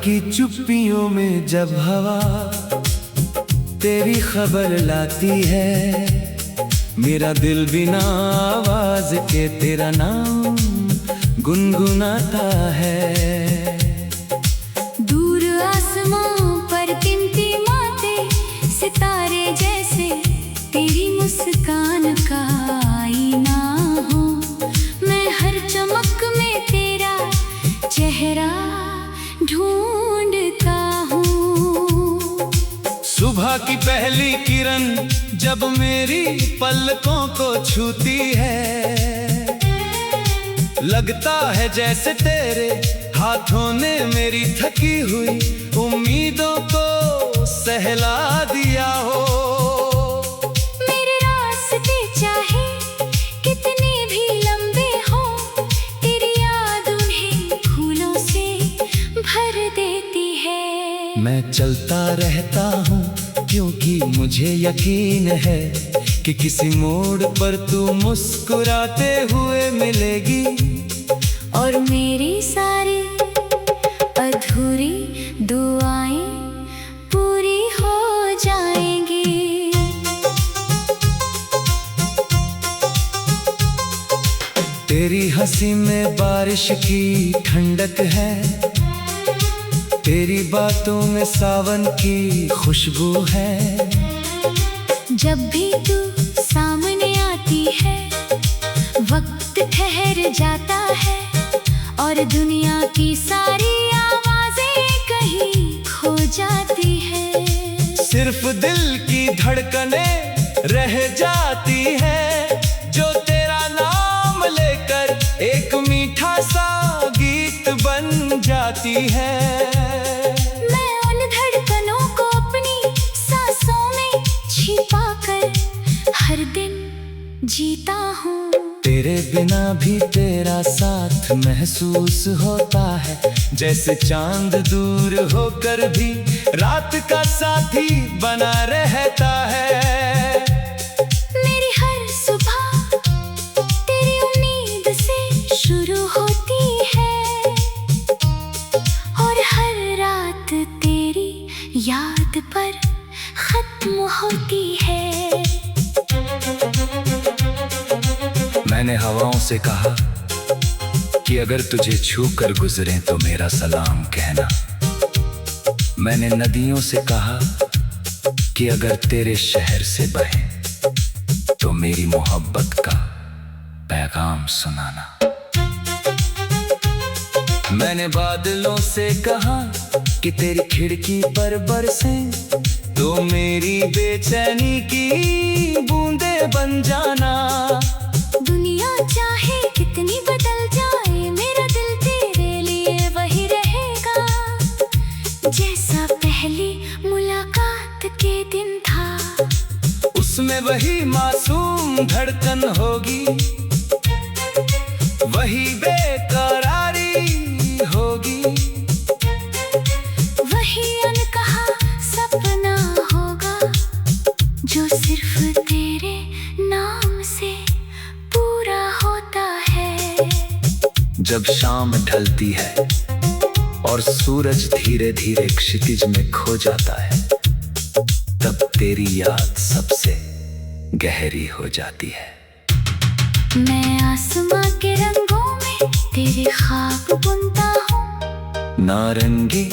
की चुप्पियों में जब हवा तेरी खबर लाती है, मेरा दिल बिना आवाज के तेरा नाम गुनगुनाता है। दूर आसमां पर टिमटिमाते सितारे जैसे तेरी मुस्कान का आईना हो, मैं हर चमक में तेरा चेहरा ढूंढता हूँ। सुबह की पहली किरण जब मेरी पलकों को छूती है, लगता है जैसे तेरे हाथों ने मेरी थकी हुई उम्मीदों को सहला दिया हो। मेरे रास्ते चाहे कितने भी लंबे हो, तेरी याद उन्हें फूलों से भर देती है। मैं चलता रहता हूँ क्योंकि मुझे यकीन है कि किसी मोड़ पर तू मुस्कुराते हुए मिलेगी, और मेरी सारी अधूरी दुआएं पूरी हो जाएंगी। तेरी हंसी में बारिश की ठंडक है, तेरी बातों में सावन की खुशबू है। जब भी तू सामने आती है, वक्त ठहर जाता है और दुनिया की सारी आवाजें कहीं खो जाती है। सिर्फ दिल की धड़कनें रह जाती है, जो तेरा नाम लेकर एक मीठा सा गीत बन जाती है। मैं उन धड़कनों को अपनी सांसों में छिपाकर हर दिन जीता हूँ। तेरे बिना भी तेरा साथ महसूस होता है, जैसे चांद दूर होकर भी रात का साथी बना रहता है। मेरी हर सुबह तेरी उम्मीद से शुरू होती है, और हर रात तेरी याद पर खत्म होती है। मैंने हवाओं से कहा कि अगर तुझे छू कर गुजरे तो मेरा सलाम कहना। मैंने नदियों से कहा कि अगर तेरे शहर से बहे तो मेरी मोहब्बत का पैगाम सुनाना। मैंने बादलों से कहा कि तेरी खिड़की पर बरसे तो मेरी बेचैनी की बूंदें बन जाना। दुनिया चाहे कितनी बदल जाए, मेरा दिल तेरे लिए वही रहेगा, जैसा पहली मुलाकात के दिन था। उसमें वही मासूम धड़कन होगी, वही बेकरारी होगी, वही अनकहा सपना होगा, जो सिर्फ तेरे नाम से पूरा होता है। जब शाम ढलती है और सूरज धीरे धीरे क्षितिज में खो जाता है, तब तेरी याद सबसे गहरी हो जाती है। मैं आसमां के रंगों में तेरे ख्वाब बुनता हूँ, नारंगी,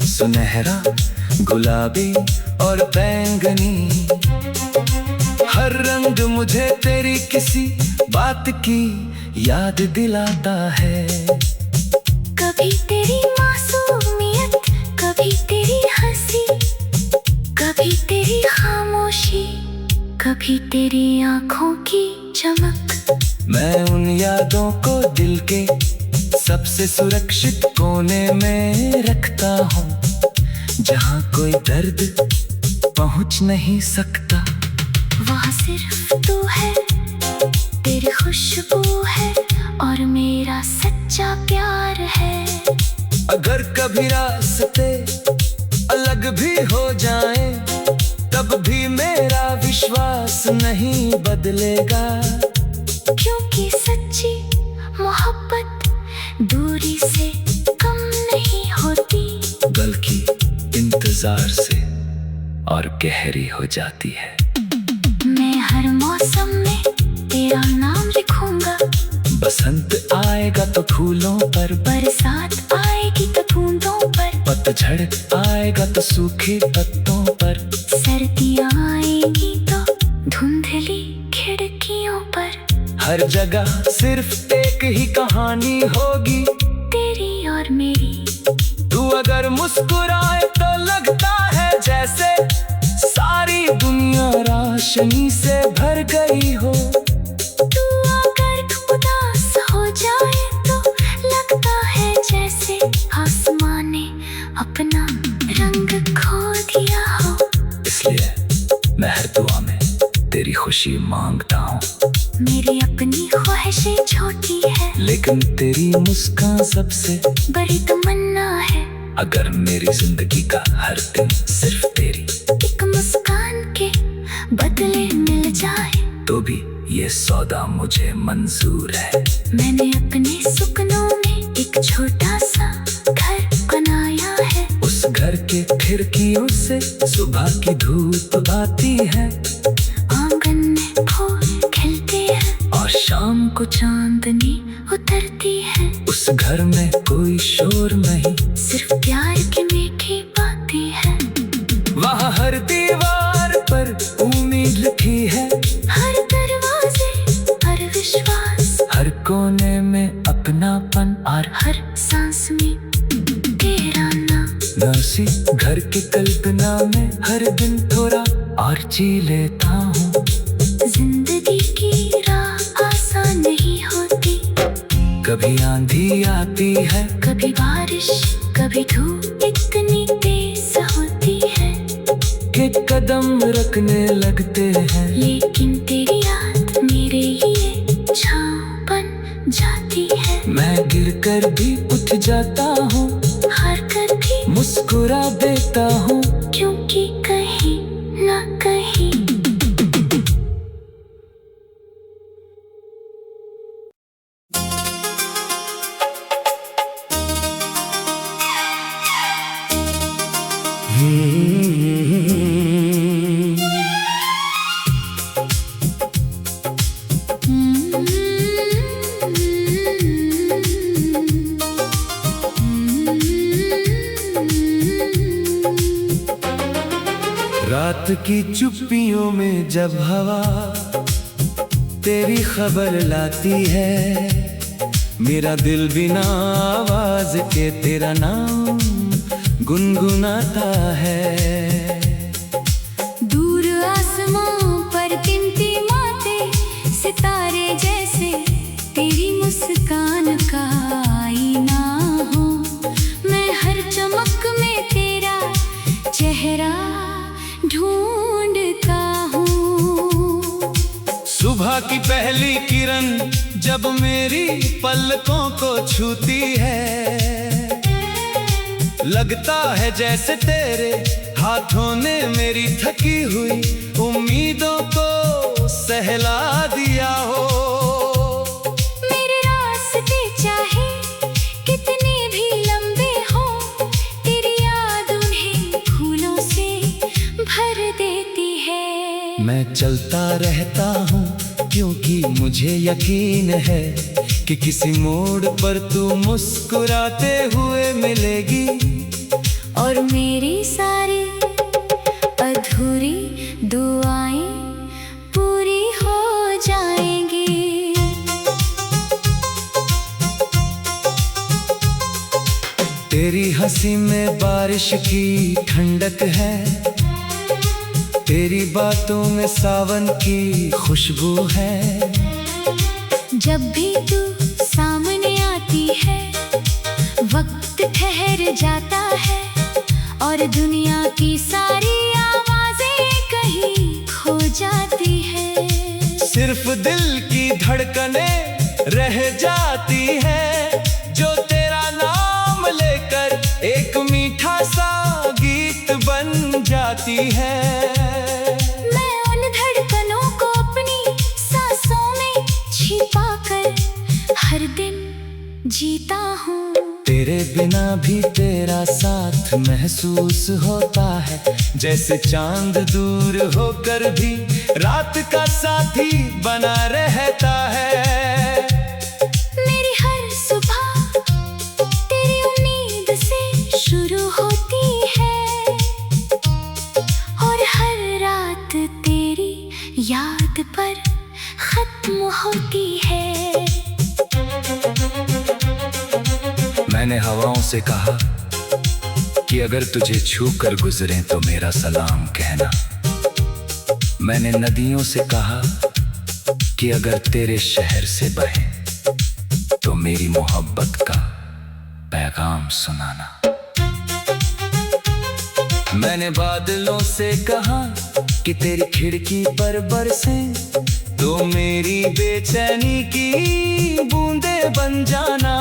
सुनहरा, गुलाबी और बैंगनी, हर रंग मुझे तेरी किसी बात की याद दिलाता है। कभी तेरी मासूमियत, कभी तेरी हंसी, कभी तेरी खामोशी, कभी तेरी आंखों की चमक। मैं उन यादों को दिल के सबसे सुरक्षित कोने में रखता हूँ, जहाँ कोई दर्द पहुँच नहीं सकता। वहाँ सिर्फ तू है, तेरी खुशबू है और मेरा सच्चा प्यार है। अगर कभी रास्ते अलग भी हो जाएं, तब भी मेरा विश्वास नहीं बदलेगा, क्योंकि सच्ची मोहब्बत दूरी से कम नहीं होती। बल्कि इंतजार से और गहरी हो जाती है। मैं हर मौसम में तेरा नाम लिखूंगा। बसंत आएगा तो फूलों पर, बरसात आएगी तो बूंदों पर, पतझड़ आएगा तो सूखे पत्तों पर, सर्दियाँ आएगी तो धुंधली खिड़कियों पर। हर जगह सिर्फ एक ही कहानी होगी, तेरी और मेरी। तू अगर मुस्कुराए तो लगता है जैसे सारी दुनिया रोशनी से भर गई हो। तू अगर उदास हो जाए तो लगता है जैसे आसमान ने अपना रंग खो दिया हो। इसलिए मैं हर दुआ में तेरी खुशी मांगता हूँ। मेरी अपनी ख्वाहिशें छोटी है, लेकिन तेरी मुस्कान सबसे बड़ी तमन्ना है। अगर मेरी जिंदगी का हर दिन सिर्फ तेरी एक मुस्कान के बदले मिल जाए तो भी ये सौदा मुझे मंजूर है। मैंने अपने सपनों में एक छोटा सा घर बनाया है। उस घर के खिड़कियों से सुबह की धूप आती है, आंगन में फूल खिलते हैं और शाम को चांदनी उतरती है। उस घर में कोई शोर नहीं, सिर्फ प्यार की मीठी बातें हैं। वहाँ हर दीवार पर उम्मीद लिखी है, हर दरवाजे हर विश्वास, हर कोने में अपनापन और हर सांस में तेरा नाम। मैं उसी घर के कल्पना में हर दिन थोड़ा और जी लेता हूँ। जिंदगी की राह आसान नहीं होती, कभी आंधी आती है, कभी बारिश कभी धूप इतनी तेज होती है कि कदम रखने लगते हैं। लेकिन तेरी याद मेरे लिए छाँव बन जाती है। मैं गिर कर भी उठ जाता हूँ, हार कर भी मुस्कुरा देता हूँ, क्योंकि कहीं ना कहीं रात की चुप्पियों में जब हवा तेरी खबर लाती है, मेरा दिल बिना आवाज के तेरा नाम गुनगुनाता है। दूर आसमां पर टिमटिमाते सितारे जैसे तेरी मुस्कान का आईना हो। मैं हर चमक में तेरा चेहरा ढूंढता हूँ। सुबह की पहली किरण जब मेरी पलकों को छूती है, लगता है जैसे तेरे हाथों ने मेरी थकी हुई उम्मीदों को सहला दिया हो। मेरे रास्ते चाहे कितने भी लंबे हो, तेरी याद उन्हें फूलों से भर देती है। मैं चलता रहता हूँ क्योंकि मुझे यकीन है कि किसी मोड़ पर तू मुस्कुराते हुए मिलेगी, और मेरी सारी अधूरी दुआएं पूरी हो जाएंगी। तेरी हंसी में बारिश की ठंडक है, तेरी बातों में सावन की खुशबू है। जब भी तू सामने आती है, वक्त ठहर जाता है और दुनिया की सारी आवाजें कहीं खो जाती है। सिर्फ दिल की धड़कनें रह जाती है, जो तेरा नाम लेकर एक मीठा सा गीत बन जाती है। मैं उन धड़कनों को अपनी सांसों में छिपा कर हर दिन जीता हूँ। तेरे बिना भी तेरा साथ महसूस होता है, जैसे चांद दूर होकर भी रात का साथी बना रहता है। मेरी हर सुबह तेरी उम्मीद से शुरू होती है और हर रात तेरी याद पर खत्म होती है। मैंने हवाओं से कहा कि अगर तुझे छू कर गुजरे तो मेरा सलाम कहना। मैंने नदियों से कहा कि अगर तेरे शहर से बहे तो मेरी मोहब्बत का पैगाम सुनाना। मैंने बादलों से कहा कि तेरी खिड़की पर बरसे तो मेरी बेचैनी की बूंदें बन जाना।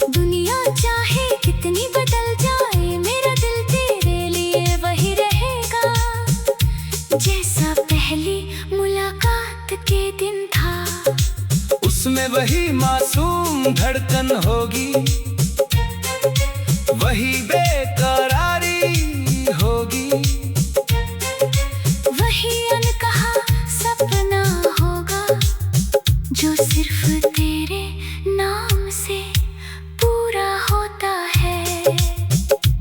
दुनिया चाहे कितनी बदल जाए, मेरा दिल तेरे लिए वही रहेगा, जैसा पहली मुलाकात के दिन था। उसमें वही मासूम धड़कन होगी, वही बेकरारी होगी, वही अनकहा सपना होगा जो सिर्फ तेरे नाम से पूरा होता है।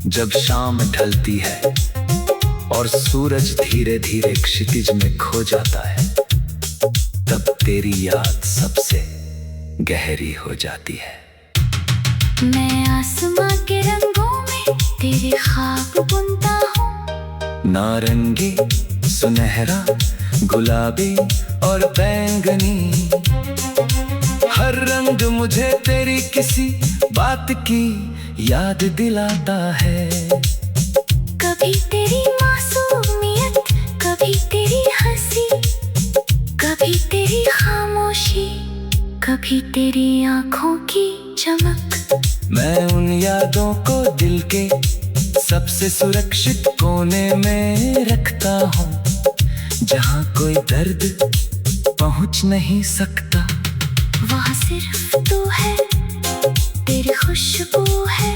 जब शाम ढलती है और सूरज धीरे धीरे क्षितिज में खो जाता है, तब तेरी याद सबसे गहरी हो जाती है। मैं आसमां के रंगों में तेरे ख्वाब बुनता हूँ, नारंगी, सुनहरा, गुलाबी और बैंगनी। हर रंग मुझे तेरी किसी बात की याद दिलाता है। कभी तेरी मासूमियत, कभी तेरी हंसी, कभी तेरी खामोशी, कभी तेरी आंखों की चमक। मैं उन यादों को दिल के सबसे सुरक्षित कोने में रखता हूँ, जहाँ कोई दर्द पहुँच नहीं सकता। वहाँ सिर्फ तू है, तेरी खुशबू है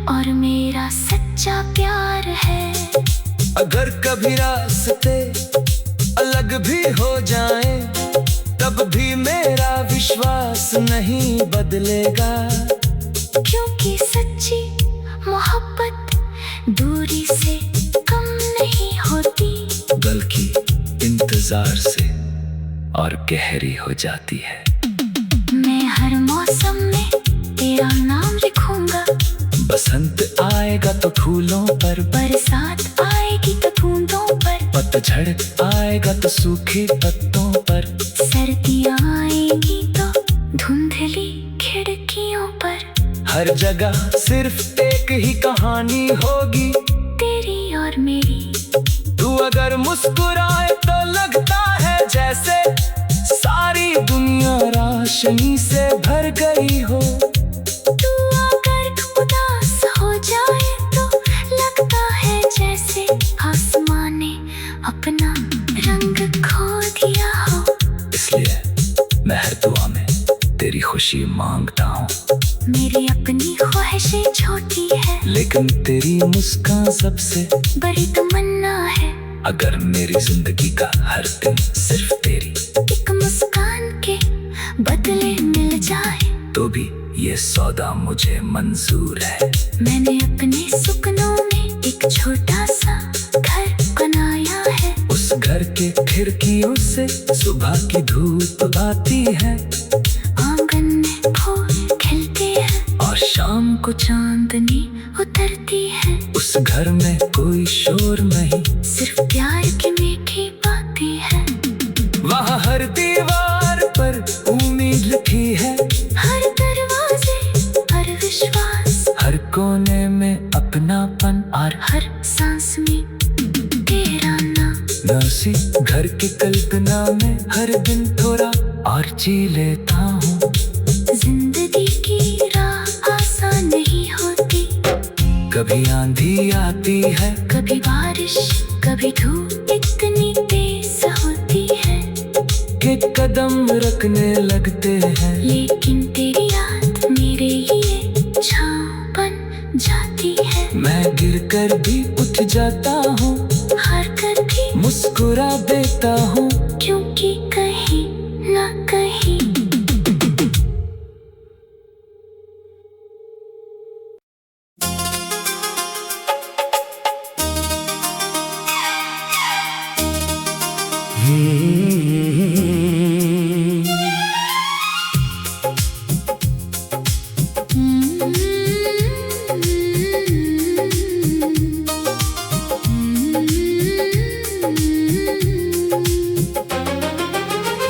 और मेरा सच्चा प्यार है। अगर कभी रास्ते अलग भी हो जाएं, तब भी मेरा विश्वास नहीं बदलेगा, क्योंकि सच्ची मोहब्बत दूरी से कम नहीं होती, बल्कि इंतजार से और गहरी हो जाती है। मैं हर मौसम में तेरा नाम लिखूंगा, बसंत आएगा तो फूलों पर, बरसात आएगी तो बूंदों पर, पतझड़ आएगा तो सूखे पत्तों पर, सर्दियाँ आएगी तो धुंधली खिड़कियों पर। हर जगह सिर्फ एक ही कहानी होगी, तेरी और मेरी। तू अगर मुस्कुराए तो लगता है जैसे सारी दुनिया रोशनी से भर गई हो। तू अगर उदास हो जाए तो लगता है जैसे आसमान ने अपना रंग खो दिया हो। इसलिए मैं हर दुआ में तेरी खुशी मांगता हूँ। मेरी अपनी ख्वाहिशें छोटी है, लेकिन तेरी मुस्कान सबसे बड़ी तमन्ना है। अगर मेरी जिंदगी का हर दिन सिर्फ तेरी एक मुस्कान के बदले मिल जाए, तो भी ये सौदा मुझे मंजूर है। मैंने अपने सपनों में एक छोटा सा घर बनाया है। उस घर के खिड़कियों से सुबह की धूप आती है, आंगन में फूल खिलते हैं और शाम को चांदनी उतरती है। उस घर में कोई शोर नहीं, सिर्फ प्यार की मीठी बातें हैं। वहाँ हर दीवार पर उम्मीद लिखी है, हर दरवाजे हर विश्वास, हर कोने में अपनापन और हर सांस में तेरा नाम। उसी घर के कल्पना में हर दिन थोड़ा और जी लेता हूँ। जिंदगी की राह आसान नहीं होती, कभी आंधी आती है, कभी बारिश, कभी धूप इतनी तेज होती है कि कदम रखने लगते हैं। लेकिन तेरी याद मेरे लिए छाँव कर भी उठ जाता हूँ, हार कर भी मुस्कुरा देता हूँ, क्योंकि कहीं ना कहीं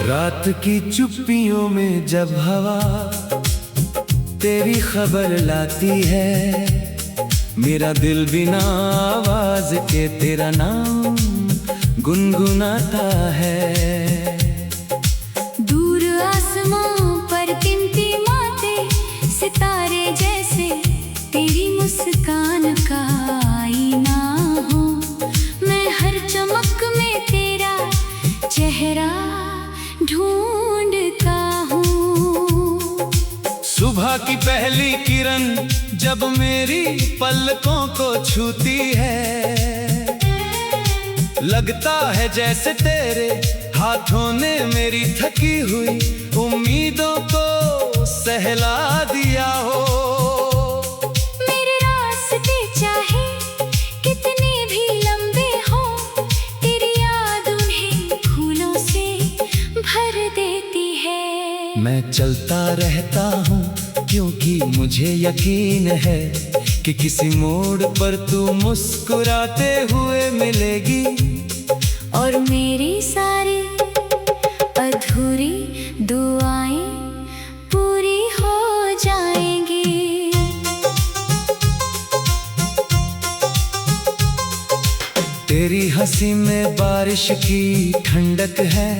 रात की चुप्पियों में जब हवा तेरी खबर लाती है, मेरा दिल बिना आवाज के तेरा नाम गुनगुनाता है। दूर आसमां पर टिमटिमाते सितारे जैसे तेरी मुस्कान का आईना हो, मैं हर चमक में तेरा चेहरा ढूंढता हूँ। सुबह की पहली किरण जब मेरी पलकों को छूती है, लगता है जैसे तेरे हाथों ने मेरी थकी हुई उम्मीदों को सहला दिया हो। मेरे रास्ते चाहे कितने भी लंबे हो, तेरी याद उन्हें फूलों से भर देती है। मैं चलता रहता हूँ क्योंकि मुझे यकीन है कि किसी मोड़ पर तू मुस्कुराते हुए मिलेगी, और मेरी सारी अधूरी दुआएं पूरी हो जाएंगी। तेरी हंसी में बारिश की ठंडक है,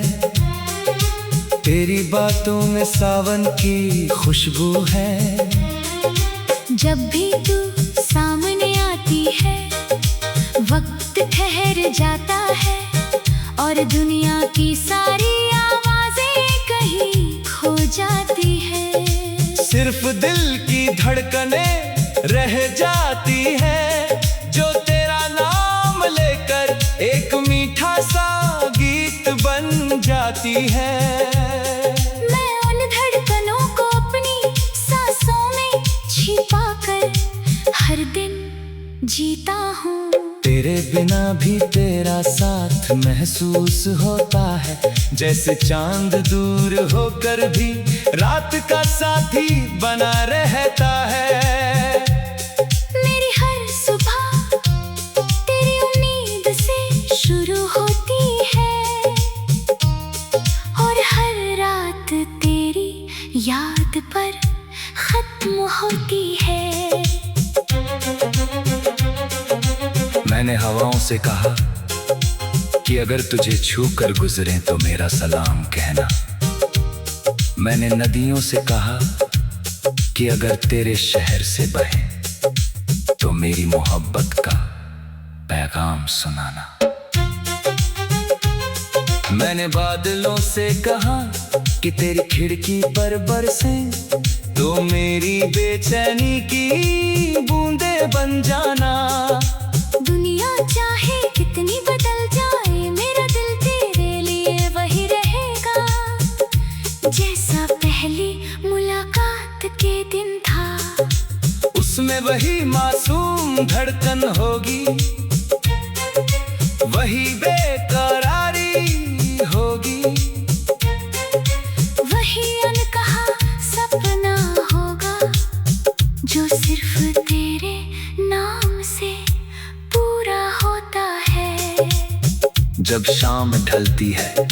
तेरी बातों में सावन की खुशबू है। जब भी तू सामने आती है, वक्त ठहर जाता है, और दुनिया की सारी आवाजें कहीं खो जाती है। सिर्फ दिल की धड़कनें रह जाती है, जो तेरा नाम लेकर एक मीठा सा गीत बन जाती है। मैं उन धड़कनों को अपनी सांसों में छिपाकर हर दिन जीता हूँ। तेरे बिना भी तेरा साथ महसूस होता है, जैसे चांद दूर होकर भी रात का साथी बना रहता है। मेरी हर सुबह तेरी उम्मीद से शुरू होती है, और हर रात तेरी याद पर खत्म होती है। मैंने हवाओं से कहा कि अगर तुझे छू कर गुजरे तो मेरा सलाम कहना। मैंने नदियों से कहा कि अगर तेरे शहर से बहे तो मेरी मोहब्बत का पैगाम सुनाना। मैंने बादलों से कहा कि तेरी खिड़की पर बरसे तो मेरी बेचैनी की बूंदें बन जाना। दुनिया चाहे कितनी बदल जाए, मेरा दिल तेरे लिए वही रहेगा, जैसा पहली मुलाकात के दिन था। उसमें वही मासूम धड़कन होगी, वही बेकरारी होगी, वही अनकहा सपना होगा, जो सिर्फ तेरे नाम से पूरा होता है। जब शाम ढलती है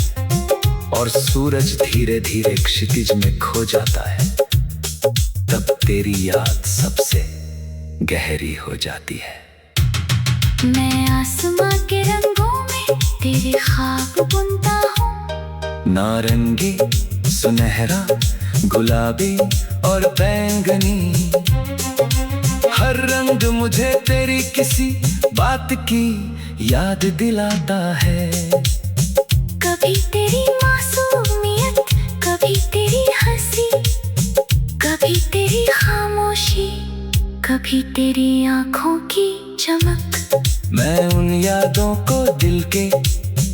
और सूरज धीरे धीरे क्षितिज में खो जाता है, तब तेरी याद सबसे गहरी हो जाती है। मैं आसमां के रंगों में तेरे ख्वाब बुनता हूँ, नारंगी, सुनहरा, गुलाबी और बैंगनी, हर रंग मुझे तेरी किसी बात की याद दिलाता है। कभी तेरी मासूमियत, कभी तेरी हंसी, कभी तेरी खामोशी, कभी तेरी आंखों की चमक। मैं उन यादों को दिल के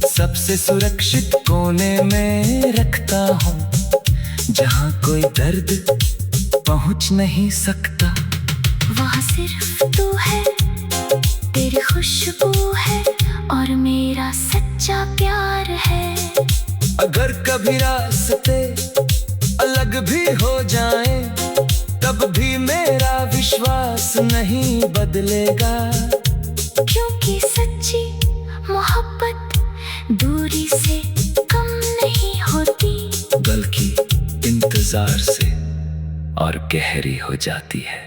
सबसे सुरक्षित कोने में रखता हूँ, जहाँ कोई दर्द पहुँच नहीं सकता। वहाँ सिर्फ तू है, तेरी खुशबू है और मेरा सच्चा प्यार है। अगर कभी रास्ते अलग भी हो जाएं, तब भी मेरा विश्वास नहीं बदलेगा। क्योंकि सच्ची मोहब्बत दूरी से कम नहीं होती, बल्कि इंतजार से और गहरी हो जाती है।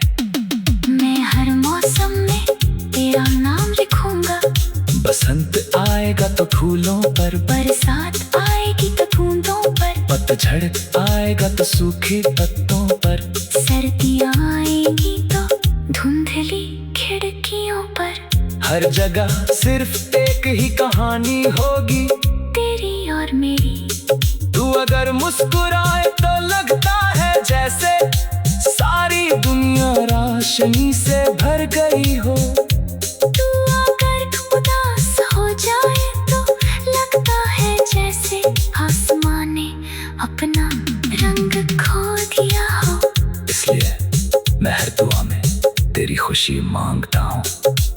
मैं हर मौसम में तेरा नाम लिखूंगा। बसंत आएगा तो फूलों पर, बरसात आएगी तो बूंदों पर, पतझड़ आएगा तो सूखे पत्तों पर, सर्दियाँ आएगी तो धुंधली खिड़कियों पर। हर जगह सिर्फ एक ही कहानी होगी, तेरी और मेरी। तू अगर मुस्कुराए तो लगता है जैसे सारी दुनिया रोशनी से भर गई हो। तू अगर उदास हो जाए तो लगता है जैसे आसमां ने अपना रंग खो दिया हो। इसलिए मैं हर दुआ में तेरी खुशी मांगता हूँ।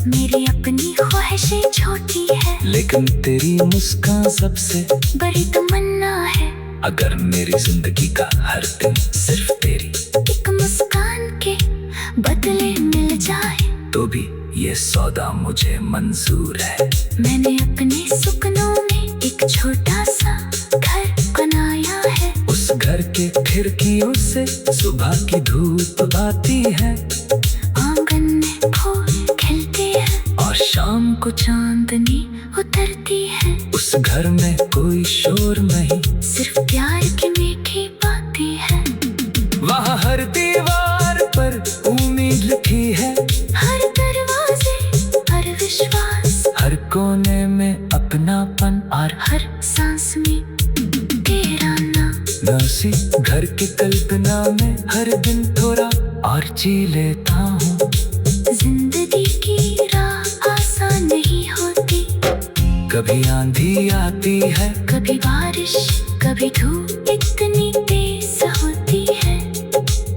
मेरी अपनी ख्वाहिशें छोटी है, लेकिन तेरी मुस्कान सबसे बड़ी तमन्ना है। अगर मेरी जिंदगी का हर दिन सिर्फ तेरी एक मुस्कान के बदले मिल जाए, तो भी ये सौदा मुझे मंजूर है। मैंने अपने सपनों में एक छोटा सा घर बनाया है। उस घर के खिड़कियों से सुबह की धूप आती है, आंगन में फूल खिलते हैं और शाम को चांदनी उतरती है। उस घर में कोई शोर नहीं, सिर्फ प्यार की मीठी बातें हैं। वहाँ हर दीवार पर उम्मीद लिखी है, हर दरवाजे हर विश्वास, हर कोने में अपनापन और हर सांस में तेरा नाम। मैं उसी घर की कल्पना में हर दिन थोड़ा और जी लेता हूँ। जिंदगी की राह आसान नहीं होती, कभी आंधी आती है, कभी बारिश, कभी धूप इतनी तेज होती है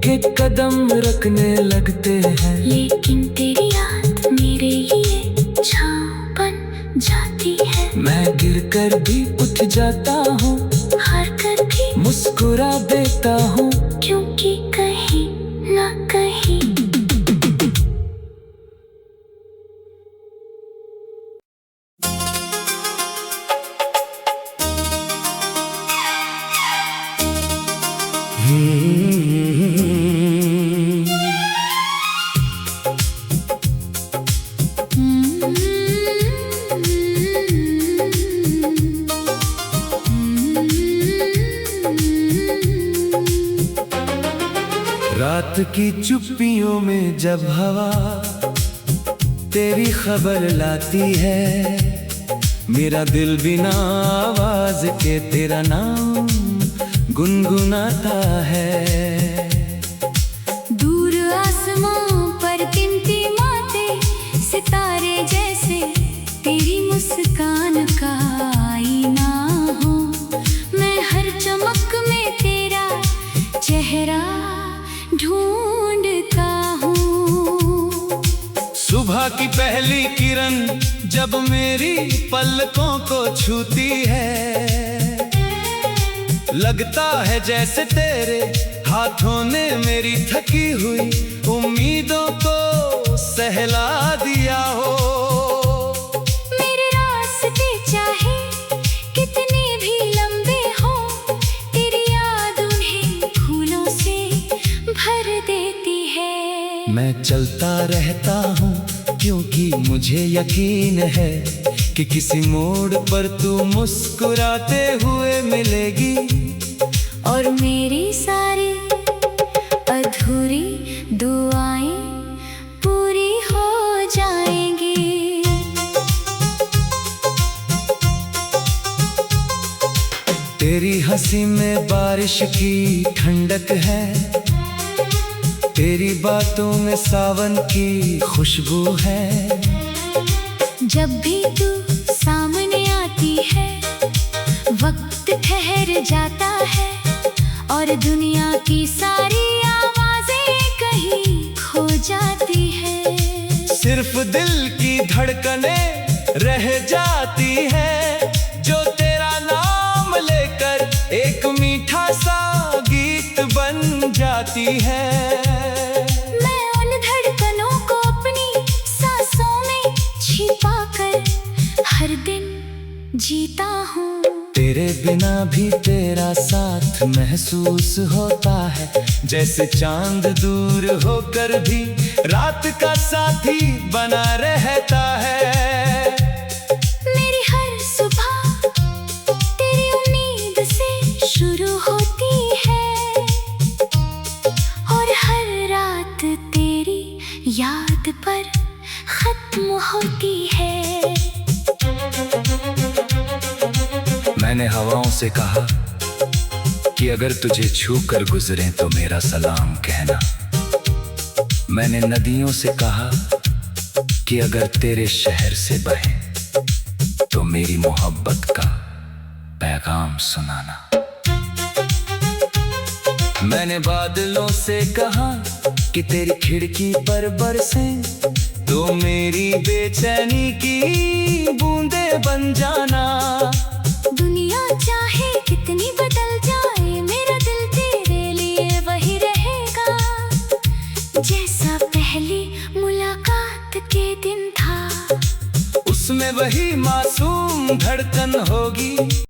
कि कदम रखने लगते हैं। लेकिन तेरी याद मेरे लिए छाँव बन जाती है। मैं गिर कर भी उठ जाता हूँ, हार कर भी मुस्कुरा देता हूँ, क्योंकि कहीं ना कहीं रात की चुप्पियों में जब हवा तेरी खबर लाती है, मेरा दिल बिना आवाज के तेरा नाम गुनगुनाता है। दूर आसमां पर टिमटिमाते सितारे जैसे तेरी मुस्कान का आईना हो। मैं हर चमक में तेरा चेहरा ढूंढता हूँ। सुबह की पहली किरण जब मेरी पलकों को छूती है, लगता है जैसे तेरे हाथों ने मेरी थकी हुई उम्मीदों को सहला दिया हो। मेरे रास्ते चाहे कितने भी लंबे हो, तेरी याद उन्हें फूलों से भर देती है। मैं चलता रहता हूँ क्योंकि मुझे यकीन है कि किसी मोड़ पर तू मुस्कुराते हुए मिलेगी, और मेरी सारी अधूरी दुआएं पूरी हो जाएंगी। तेरी हंसी में बारिश की ठंडक है, तेरी बातों में सावन की खुशबू है। जब भी तू सामने आती है वक्त ठहर जाता है और दुनिया की सारी आवाजें कहीं खो जाती है। सिर्फ दिल की धड़कनें रह जाती है जो तेरा नाम लेकर एक मीठा सा गीत बन जाती है। मैं उन धड़कनों को अपनी सांसों में छिपाकर हर दिन जीता हूँ। तेरे बिना भी तेरा साथ महसूस होता है, जैसे चांद दूर होकर भी रात का साथी बना रहता है। मेरी हर सुबह तेरी उम्मीद से शुरू होती है और हर रात तेरी याद पर खत्म होती है। मैंने हवाओं से कहा कि अगर तुझे छू कर गुजरे तो मेरा सलाम कहना। मैंने नदियों से कहा कि अगर तेरे शहर से बहे तो मेरी मोहब्बत का पैगाम सुनाना। मैंने बादलों से कहा कि तेरी खिड़की पर बरसे तो मेरी बेचैनी की बूंदें बन जाना। दुनिया चाहे कितनी बदल जाए मेरा दिल तेरे लिए वही रहेगा जैसा पहली मुलाकात के दिन था। उसमें वही मासूम धड़कन होगी